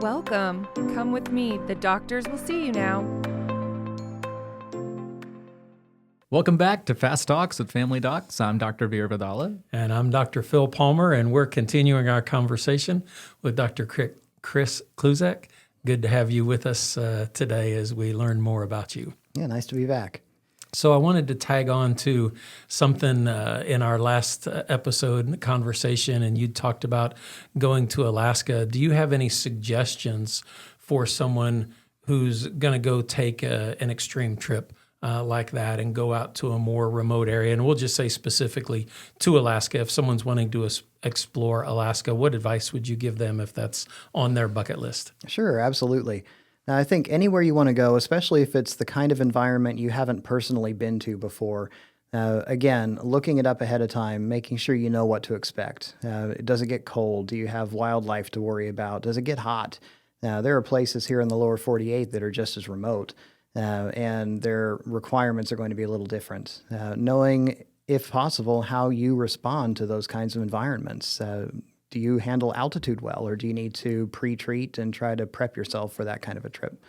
Welcome. Come with me. The doctors will see you now. Welcome back to Fast Talks with Family Docs. I'm Dr. Veer Vidala. And I'm Dr. Phil Palmer, and we're continuing our conversation with Dr. Chris Klouzek. Good to have you with us today as we learn more about you. Yeah, nice to be back. So I wanted to tag on to something in our last episode conversation, and you talked about going to Alaska. Do you have any suggestions for someone who's going to go take an extreme trip like that and go out to a more remote area? And we'll just say specifically to Alaska. If someone's wanting to explore Alaska, what advice would you give them if that's on their bucket list? Sure, absolutely. Now, I think anywhere you want to go, especially if it's the kind of environment you haven't personally been to before, again, looking it up ahead of time, making sure you know what to expect. Does it get cold? Do you have wildlife to worry about? Does it get hot? There are places here in the lower 48 that are just as remote, and their requirements are going to be a little different. Knowing, if possible, how you respond to those kinds of environments. Do you handle altitude well, or do you need to pre-treat and try to prep yourself for that kind of a trip?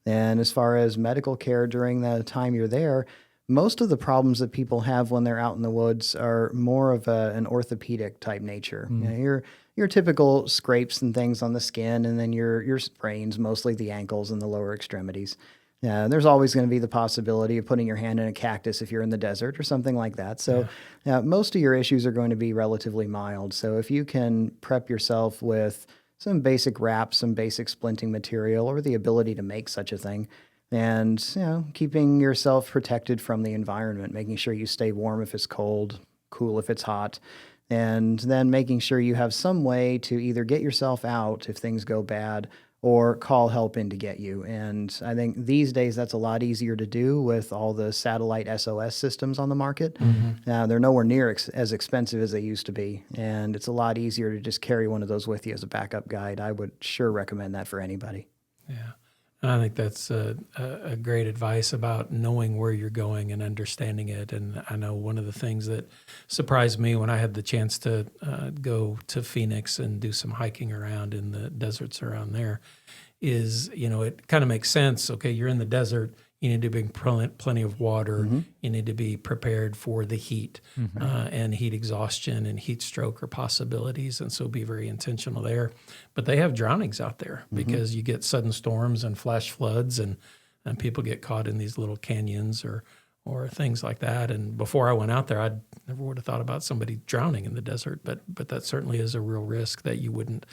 And as far as medical care during the time you're there, most of the problems that people have when they're out in the woods are more of an orthopedic type nature. You know, your typical scrapes and things on the skin, and then your sprains, mostly the ankles and the lower extremities. There's always going to be the possibility of putting your hand in a cactus if you're in the desert or something like that. So most of your issues are going to be relatively mild. So if you can prep yourself with some basic wraps, some basic splinting material, or the ability to make such a thing, and keeping yourself protected from the environment, making sure you stay warm if it's cold, cool if it's hot, and then making sure you have some way to either get yourself out if things go bad, or call help in to get you. And I think these days that's a lot easier to do with all the satellite SOS systems on the market. They're nowhere near as expensive as they used to be, and it's a lot easier to just carry one of those with you as a backup guide. I would sure recommend that for anybody. Yeah, and I think that's a great advice about knowing where you're going and understanding it. And I know one of the things that surprised me when I had the chance to go to Phoenix and do some hiking around in the deserts around there is, it kind of makes sense. Okay, you're in the desert. You need to bring plenty of water. You need to be prepared for the heat and heat exhaustion and heat stroke are possibilities, and so be very intentional there. But they have drownings out there because you get sudden storms and flash floods, and people get caught in these little canyons or things like that. And before I went out there, I never would have thought about somebody drowning in the desert, but that certainly is a real risk that you wouldn't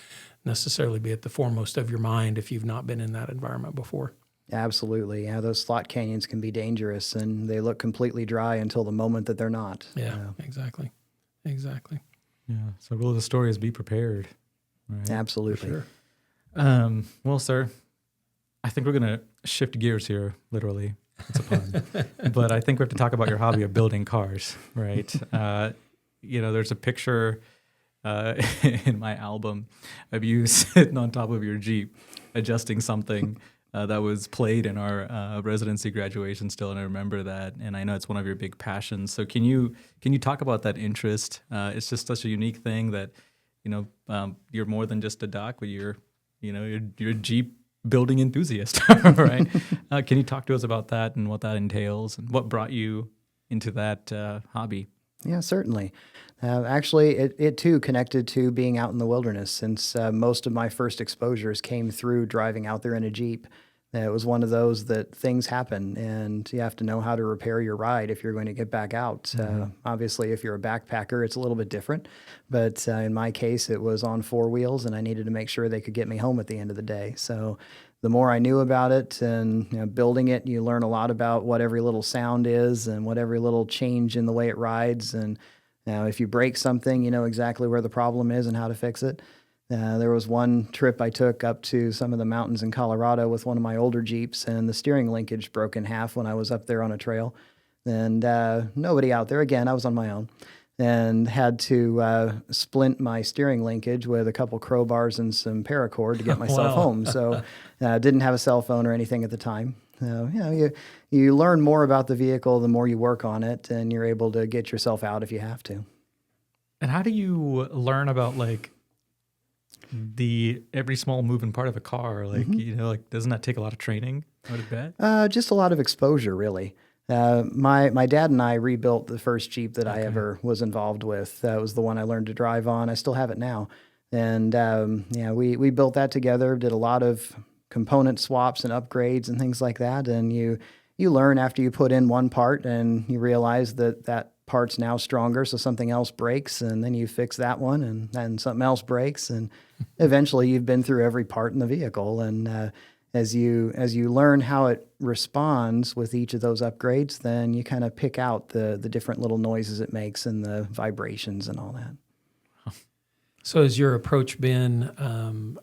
necessarily be at the foremost of your mind if you've not been in that environment before. Absolutely. Yeah, those slot canyons can be dangerous, and they look completely dry until the moment that they're not. Yeah, exactly. Yeah. So, rule of the story is be prepared. Right? Absolutely. For sure. Well, sir, I think we're going to shift gears here, literally. It's a pun. But I think we have to talk about your hobby of building cars, right? There's a picture in my album of you sitting on top of your Jeep adjusting something that was played in our residency graduation still, and I remember that, and I know it's one of your big passions. So can you talk about that interest? It's just such a unique thing that, you're more than just a doc, but you're a Jeep building enthusiast, right? Can you talk to us about that and what that entails and what brought you into that hobby? Yeah, certainly. Actually, it too connected to being out in the wilderness, since most of my first exposures came through driving out there in a Jeep. It was one of those that things happen, and you have to know how to repair your ride if you're going to get back out. Obviously, if you're a backpacker, it's a little bit different. But in my case, it was on four wheels, and I needed to make sure they could get me home at the end of the day. So the more I knew about it and building it, you learn a lot about what every little sound is and what every little change in the way it rides. And if you break something, you know exactly where the problem is and how to fix it. There was one trip I took up to some of the mountains in Colorado with one of my older Jeeps, and the steering linkage broke in half when I was up there on a trail. And nobody out there, again, I was on my own, and had to splint my steering linkage with a couple crowbars and some paracord to get myself home. So didn't have a cell phone or anything at the time. You learn more about the vehicle the more you work on it, and you're able to get yourself out if you have to. And how do you learn about every small moving part of a car, like, like, doesn't that take a lot of training, I would bet? Just a lot of exposure, really. My dad and I rebuilt the first Jeep that I ever was involved with. That was the one I learned to drive on. I still have it now. And we built that together, did a lot of component swaps and upgrades and things like that. And you learn after you put in one part and you realize that part's now stronger, so something else breaks, and then you fix that one, and then something else breaks, and eventually you've been through every part in the vehicle. And as you learn how it responds with each of those upgrades, then you kind of pick out the different little noises it makes and the vibrations and all that. So has your approach been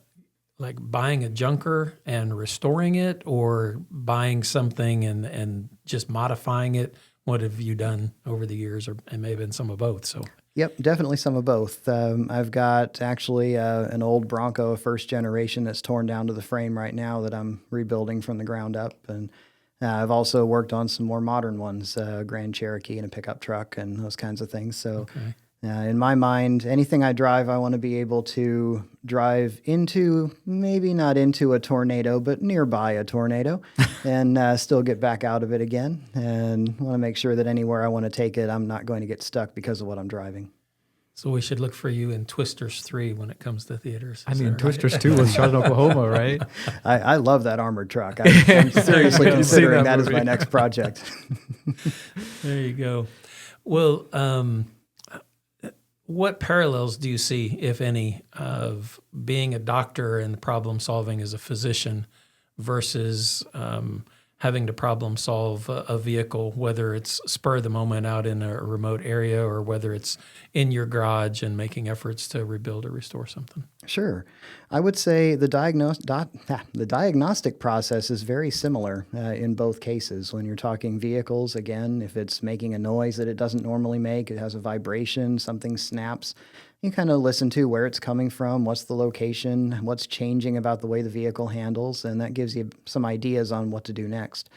like buying a junker and restoring it, or buying something and just modifying it? What have you done over the years, or it may have been some of both? So. Yep, definitely some of both. I've got actually an old Bronco, a first generation, that's torn down to the frame right now that I'm rebuilding from the ground up. And I've also worked on some more modern ones, Grand Cherokee and a pickup truck and those kinds of things. So in my mind, anything I drive, I want to be able to drive into, maybe not into a tornado, but nearby a tornado, and still get back out of it again. And want to make sure that anywhere I want to take it, I'm not going to get stuck because of what I'm driving. So we should look for you in Twisters 3 when it comes to theaters. I mean, Twisters 2 was shot in Oklahoma, right? I love that armored truck. I'm seriously considering that as my next project. There you go. Well, what parallels do you see, if any, of being a doctor and problem solving as a physician versus having to problem solve a vehicle, whether it's spur of the moment out in a remote area or whether it's in your garage and making efforts to rebuild or restore something? Sure. I would say the diagnostic process is very similar in both cases. When you're talking vehicles, again, if it's making a noise that it doesn't normally make, it has a vibration, something snaps, you kind of listen to where it's coming from, what's the location, what's changing about the way the vehicle handles, and that gives you some ideas on what to do next.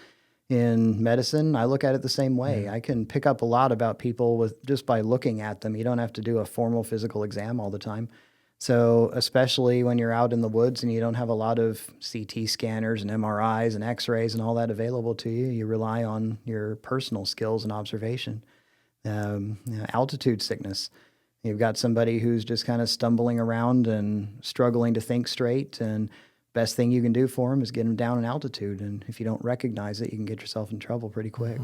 In medicine, I look at it the same way. I can pick up a lot about people just by looking at them. You don't have to do a formal physical exam all the time. So especially when you're out in the woods and you don't have a lot of CT scanners and MRIs and X-rays and all that available to you, you rely on your personal skills and observation. Altitude sickness. You've got somebody who's just kind of stumbling around and struggling to think straight, and best thing you can do for them is get them down in altitude. And if you don't recognize it, you can get yourself in trouble pretty quick.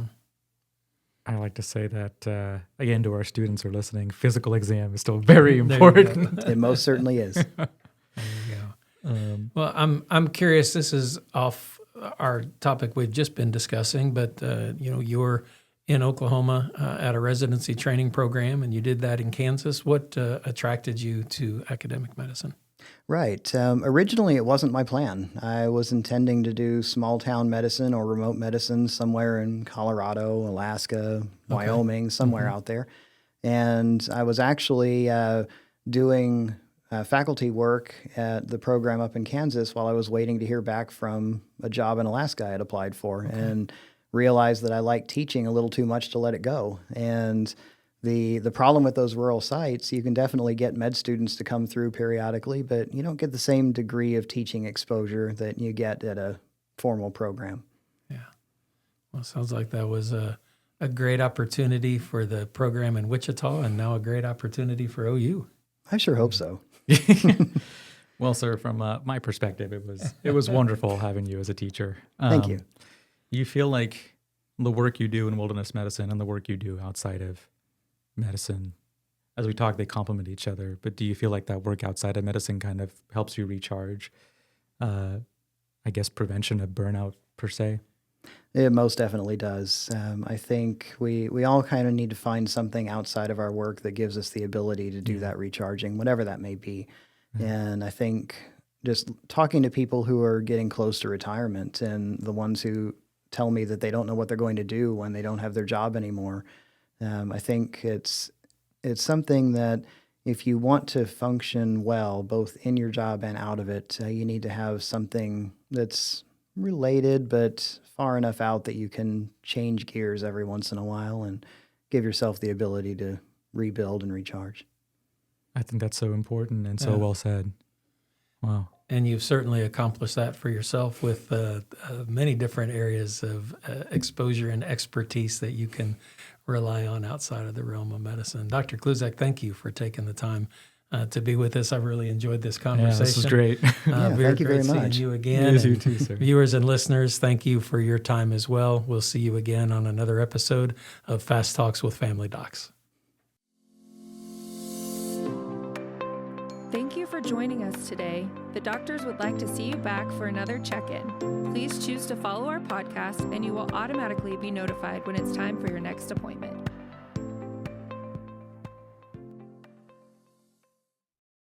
I like to say that, again, to our students who are listening, physical exam is still very important. It most certainly is. There you go. Well, I'm curious. This is off our topic we've just been discussing, but you're in Oklahoma at a residency training program, and you did that in Kansas. What attracted you to academic medicine? Right. Originally, it wasn't my plan. I was intending to do small town medicine or remote medicine somewhere in Colorado, Alaska, Wyoming, somewhere out there. And I was actually doing faculty work at the program up in Kansas while I was waiting to hear back from a job in Alaska I had applied for, and realized that I liked teaching a little too much to let it go. And the problem with those rural sites, you can definitely get med students to come through periodically, but you don't get the same degree of teaching exposure that you get at a formal program. Yeah. Well, it sounds like that was a great opportunity for the program in Wichita, and now a great opportunity for OU. I sure hope so. Well, sir, from my perspective, it was wonderful having you as a teacher. Thank you. You feel like the work you do in wilderness medicine and the work you do outside of medicine, as we talk, they complement each other. But do you feel like that work outside of medicine kind of helps you recharge, I guess, prevention of burnout per se? It most definitely does. I think we all kind of need to find something outside of our work that gives us the ability to do that recharging, whatever that may be. And I think just talking to people who are getting close to retirement and the ones who tell me that they don't know what they're going to do when they don't have their job anymore, I think it's something that if you want to function well, both in your job and out of it, you need to have something that's related but far enough out that you can change gears every once in a while and give yourself the ability to rebuild and recharge. I think that's so important and so well said. Wow. And you've certainly accomplished that for yourself with many different areas of exposure and expertise that you can rely on outside of the realm of medicine. Dr. Klouzek, thank you for taking the time to be with us. I really enjoyed this conversation. Yeah, this was great. Thank you very much. Seeing you again. Yes, you too, sir. Viewers and listeners, thank you for your time as well. We'll see you again on another episode of Fast Talks with Family Docs. Thank you for joining us today. The doctors would like to see you back for another check-in. Please choose to follow our podcast and you will automatically be notified when it's time for your next appointment.